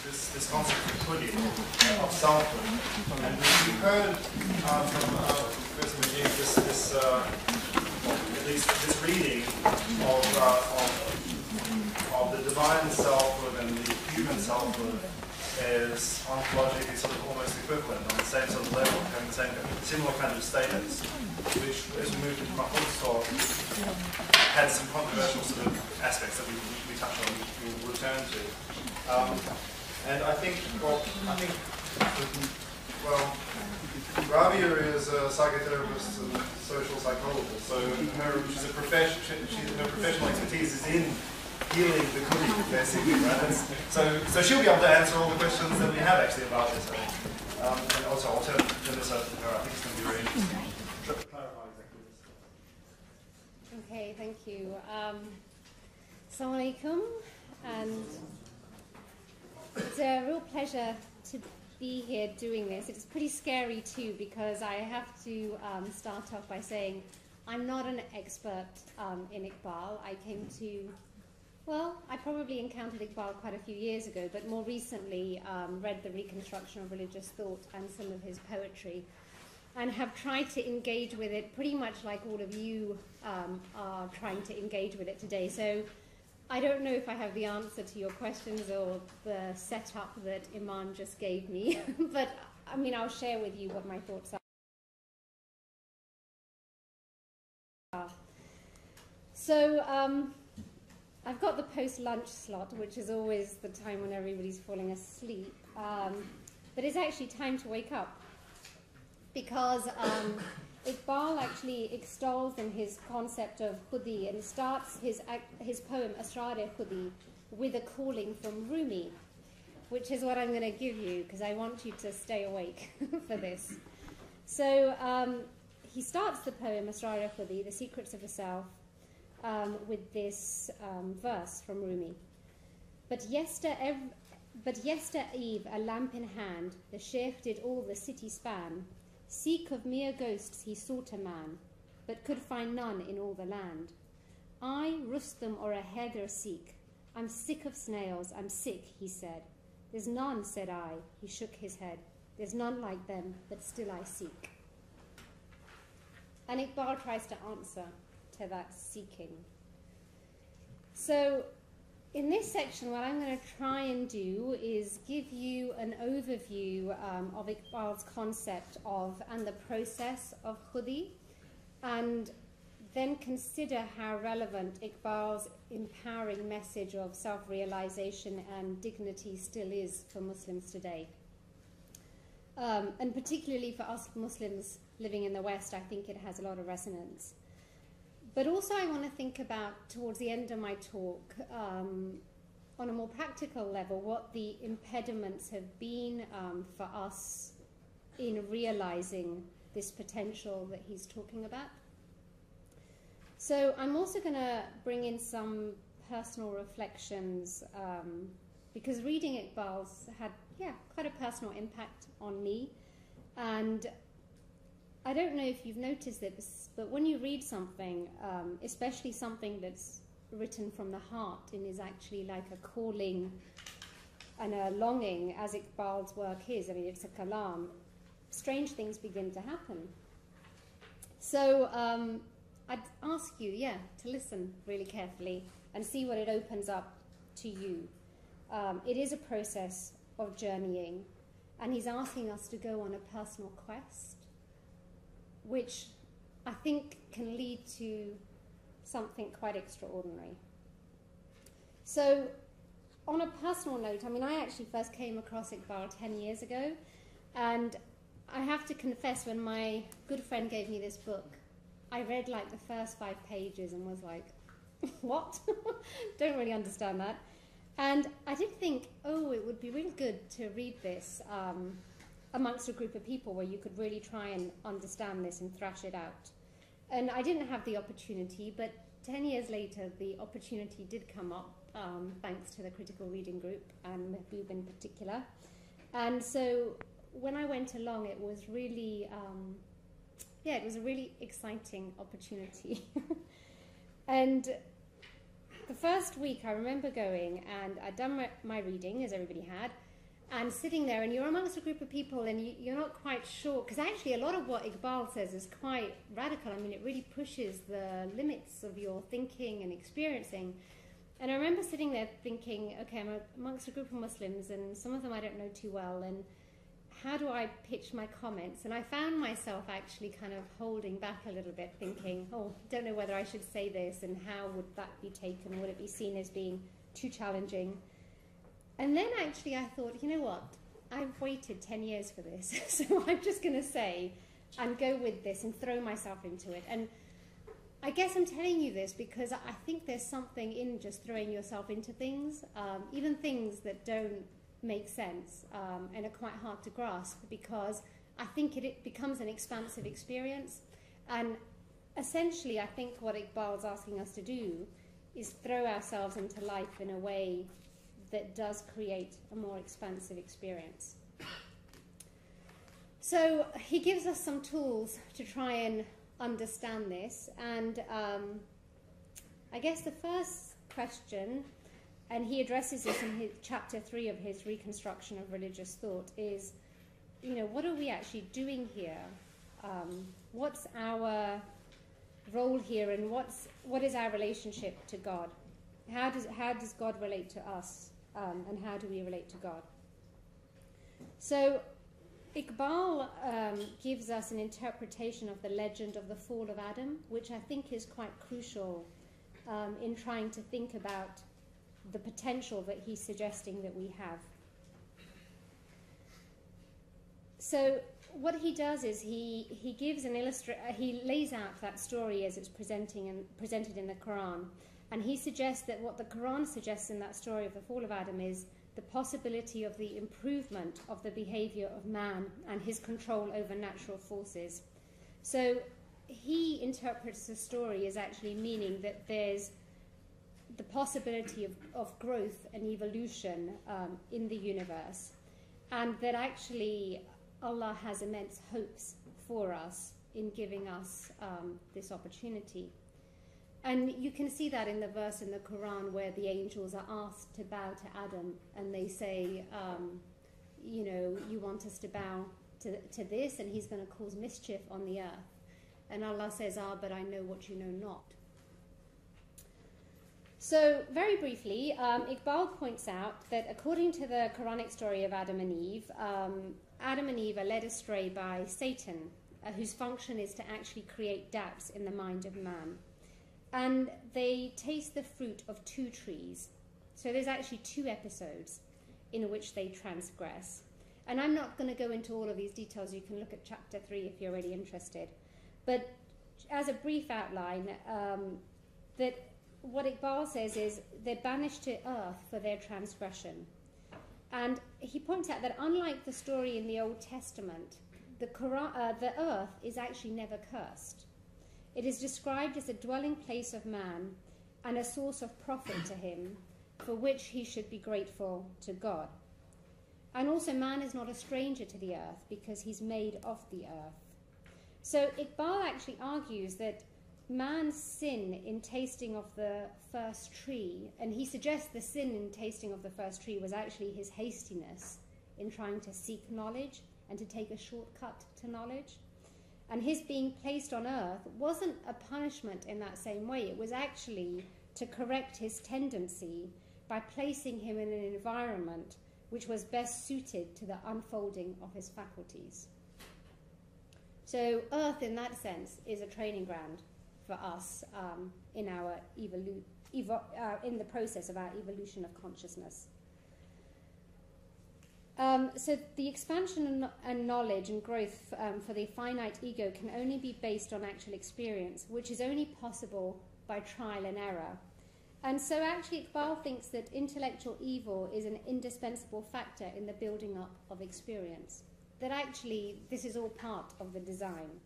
this concept of khudi, of selfhood. And we heard from Professor Majid this reading of the divine selfhood and the human selfhood is ontologically sort of almost equivalent, on the same sort of level, having the same similar kind of status, which, as we moved into Mahfouz's talk, had some controversial sort of aspects that we touched on, we will return to. And I think, Rabia is a psychotherapist and social psychologist, so her professional expertise is in healing the khudi, basically, right? So she'll be able to answer all the questions that we have actually about this. And also, I'll turn this over to her. I think it's going to be very interesting to clarify exactly this. Okay, thank you. Assalamu alaikum, and it's a real pleasure to be here doing this. It's pretty scary too, because I have to start off by saying I'm not an expert in Iqbal. I came to, well, I probably encountered Iqbal quite a few years ago, but more recently read the Reconstruction of Religious thought and some of his poetry, and have tried to engage with it pretty much like all of you are trying to engage with it today. So I don't know if I have the answer to your questions or the setup that Iman just gave me, but I mean, I'll share with you what my thoughts are. So I've got the post-lunch slot, which is always the time when everybody's falling asleep, but it's actually time to wake up, because Iqbal actually extols in his concept of khudi and starts his poem Asrar-i-khudi with a calling from Rumi, which is what I'm going to give you because I want you to stay awake for this. So he starts the poem Asrar-i-khudi, The Secrets of the Self, with this verse from Rumi. But yestereve, a lamp in hand, the sheikh did all the city span. Seek of mere ghosts he sought a man, but could find none in all the land. I, Rustum, or a Haidar seek. I'm sick of snails, I'm sick, he said. There's none, said I, he shook his head. There's none like them, but still I seek. And Iqbal tries to answer to that seeking. So in this section, what I'm going to try and do is give you an overview of Iqbal's concept of and the process of khudi, and then consider how relevant Iqbal's empowering message of self-realization and dignity still is for Muslims today. And particularly for us Muslims living in the West, I think it has a lot of resonance. But also I want to think about, towards the end of my talk, on a more practical level, what the impediments have been for us in realizing this potential that he's talking about. So I'm also going to bring in some personal reflections, because reading Iqbal's had, quite a personal impact on me. And I don't know if you've noticed this, but when you read something, especially something that's written from the heart and is actually like a calling and a longing, as Iqbal's work is, I mean, it's a kalam, strange things begin to happen. So I'd ask you, to listen really carefully and see what it opens up to you. It is a process of journeying, and he's asking us to go on a personal quest, which I think can lead to something quite extraordinary. So on a personal note, I mean, I actually first came across Iqbal 10 years ago, and I have to confess, when my good friend gave me this book, I read like the first 5 pages and was like, what? Don't really understand that. And I did think, oh, it would be really good to read this amongst a group of people where you could really try and understand this and thrash it out. And I didn't have the opportunity, but 10 years later, the opportunity did come up, thanks to the critical reading group, and Mehboob in particular. And so when I went along, it was really, it was a really exciting opportunity. And the first week I remember going, and I'd done my reading, as everybody had, and sitting there, and you're amongst a group of people, and you're not quite sure, because actually a lot of what Iqbal says is quite radical. I mean, it really pushes the limits of your thinking and experiencing. And I remember sitting there thinking, okay, I'm amongst a group of Muslims, and some of them I don't know too well, and how do I pitch my comments? And I found myself actually kind of holding back a little bit, thinking, oh, don't know whether I should say this, and how would that be taken? Would it be seen as being too challenging? And then actually I thought, you know what? I've waited 10 years for this, so I'm just going to say and go with this and throw myself into it. And I guess I'm telling you this because I think there's something in just throwing yourself into things, even things that don't make sense and are quite hard to grasp, because I think it becomes an expansive experience. And essentially, I think what Iqbal's asking us to do is throw ourselves into life in a way that does create a more expansive experience. So he gives us some tools to try and understand this, and I guess the first question, and he addresses this in his chapter 3 of his Reconstruction of Religious Thought, is, you know, what are we actually doing here? What's our role here, and what is our relationship to God? How does God relate to us, and how do we relate to God? So Iqbal gives us an interpretation of the legend of the fall of Adam, which I think is quite crucial in trying to think about the potential that he's suggesting that we have. So what he does is he gives an he lays out that story as it's presented in the Quran, and he suggests that what the Quran suggests in that story of the fall of Adam is the possibility of the improvement of the behavior of man and his control over natural forces. So he interprets the story as actually meaning that there's the possibility of growth and evolution in the universe, and that actually Allah has immense hopes for us in giving us this opportunity. And you can see that in the verse in the Quran where the angels are asked to bow to Adam, and they say, you know, you want us to bow to this, and he's going to cause mischief on the earth. And Allah says, but I know what you know not. So, very briefly, Iqbal points out that according to the Quranic story of Adam and Eve are led astray by Satan, whose function is to actually create doubts in the mind of man. And they taste the fruit of 2 trees. So there's actually 2 episodes in which they transgress. And I'm not going to go into all of these details. You can look at chapter 3 if you're really interested. But as a brief outline, that what Iqbal says is they're banished to earth for their transgression. And he points out that unlike the story in the Old Testament, the earth is actually never cursed. It is described as a dwelling place of man and a source of profit to him, for which he should be grateful to God. And also, man is not a stranger to the earth because he's made of the earth. So Iqbal actually argues that man's sin in tasting of the first tree, and he suggests the sin in tasting of the first tree was actually his hastiness in trying to seek knowledge and to take a shortcut to knowledge. And his being placed on earth wasn't a punishment in that same way. It was actually to correct his tendency by placing him in an environment which was best suited to the unfolding of his faculties. So earth, in that sense, is a training ground for us in our in the process of our evolution of consciousness. So the expansion and knowledge and growth for the finite ego can only be based on actual experience, which is only possible by trial and error. And so actually Iqbal thinks that intellectual evil is an indispensable factor in the building up of experience, that actually this is all part of the design.